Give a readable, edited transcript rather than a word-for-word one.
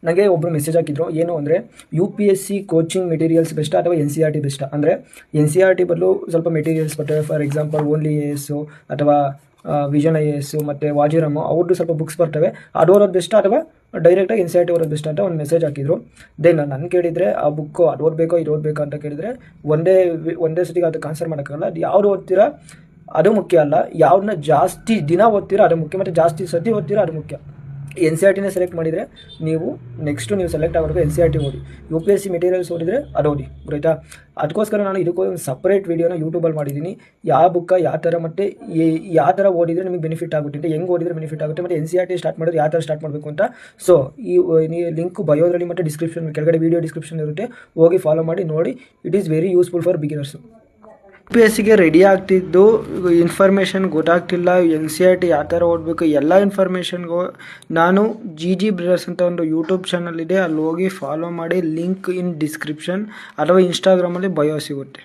ನನಗೆ ಒಬ್ಬರು ಮೆಸೇಜ್ ಹಾಕಿದ್ರು, ಏನು ಅಂದರೆ UPSC ಕೋಚಿಂಗ್ ಮೆಟೀರಿಯಲ್ಸ್ ಬೆಸ್ಟಾ ಅಥವಾ NCERT ಬೆಸ್ಟಾ? ಅಂದರೆ NCERT ಬದಲು ಸ್ವಲ್ಪ ಮೆಟೀರಿಯಲ್ಸ್ ಬರ್ತವೆ. ಫಾರ್ ಎಕ್ಸಾಂಪಲ್ ಓನ್ಲಿ AS ಅಥವಾ ವಿಷನ್ IAS ಮತ್ತು ವಾಜಿರಾಮ್ ಅವ್ರದ್ದು ಸ್ವಲ್ಪ ಬುಕ್ಸ್ ಬರ್ತವೆ. ಅದು ಓದೋದು ಬೆಸ್ಟಾ ಅಥವಾ ಡೈರೆಕ್ಟಾಗಿ NCERT ಓದೋದು ಬೆಸ್ಟ್ ಅಂತ ಒಂದು ಮೆಸೇಜ್ ಹಾಕಿದ್ರು. ದೆನ್ ನಾನು ಕೇಳಿದರೆ ಆ ಬುಕ್ಕು ಅದು ಓದಬೇಕೋ ಇದು ಓದಬೇಕೋ ಅಂತ ಕೇಳಿದರೆ ಒಂದೇ ಸತಿಗೆ ಅದಕ್ಕೆ ಆನ್ಸರ್ ಮಾಡೋಕ್ಕಾಗಲ್ಲ. ಅದು ಯಾವುದು ಓದ್ತೀರಾ ಅದು ಮುಖ್ಯ ಅಲ್ಲ, ಯಾವ್ದನ್ನ ಜಾಸ್ತಿ ದಿನ ಓದ್ತೀರಾ ಅದು ಮುಖ್ಯ, ಮತ್ತು ಜಾಸ್ತಿ ಸತಿ ಓದ್ತೀರಾ ಅದು ಮುಖ್ಯ. NCERTನೇ ಸೆಲೆಕ್ಟ್ ಮಾಡಿದರೆ ನೀವು ನೀವು ಸೆಲೆಕ್ಟ್ ಆಗೋದು NCERT ಓದಿ. UPSC ಮೆಟೀರಿಯಲ್ಸ್ ಓದಿದರೆ ಅದು ಓದಿ, ಗೊತ್ತಾಯ್ತಾ? ಅದಕ್ಕೋಸ್ಕರ ನಾನು ಇದಕ್ಕೋಗಿ ಒಂದು ಸಪ್ರೇಟ್ ವೀಡಿಯೋನ ಯೂಟ್ಯೂಬಲ್ಲಿ ಮಾಡಿದ್ದೀನಿ. ಯಾವ ಬುಕ್ಕ ಯಾವ ಥರ ಮತ್ತು ಯಾವ ಥರ ಓದಿದರೆ ನಿಮಗೆ ಬೆನಿಫಿಟ್ ಆಗುತ್ತೆ ಅಂತ, ಹೆಂಗೆ ಓದಿದರೆ ಬೆನಿಫಿಟ್ ಆಗುತ್ತೆ, ಮತ್ತು NCERT ಸ್ಟಾರ್ಟ್ ಮಾಡಿದ್ರೆ ಯಾವ ಥರ ಸ್ಟಾರ್ಟ್ ಮಾಡಬೇಕು ಅಂತ. ಸೊ ಈ ಲಿಂಕು ಬಯೋದ್ರಲ್ಲಿ ಮತ್ತು ಡಿಸ್ಕ್ರಿಪ್ಷನ್ ಕೆಳಗಡೆ ವೀಡಿಯೋ ಡಿಸ್ಕ್ರಿಪ್ಷನ್ ಇರುತ್ತೆ, ಹೋಗಿ ಫಾಲೋ ಮಾಡಿ ನೋಡಿ. It is very useful for beginners. UPSCಗೆ ರೆಡಿ ಆಗ್ತಿದ್ದು ಇನ್ಫಾರ್ಮೇಷನ್ ಗೊತ್ತಾಗ್ತಿಲ್ಲ, NCERT ಯಾವ ಥರ ಓದಬೇಕು ಎಲ್ಲ ಇನ್ಫಾರ್ಮೇಷನ್ಗೂ ನಾನು GG ಬ್ರದರ್ಸ್ ಅಂತ ಒಂದು ಯೂಟ್ಯೂಬ್ ಚಾನಲ್ ಇದೆ, ಅಲ್ಲಿ ಹೋಗಿ ಫಾಲೋ ಮಾಡಿ. ಲಿಂಕ್ ಇನ್ ಡಿಸ್ಕ್ರಿಪ್ಷನ್ ಅಥವಾ ಇನ್ಸ್ಟಾಗ್ರಾಮಲ್ಲಿ ಬಯೋ ಸಿಗುತ್ತೆ.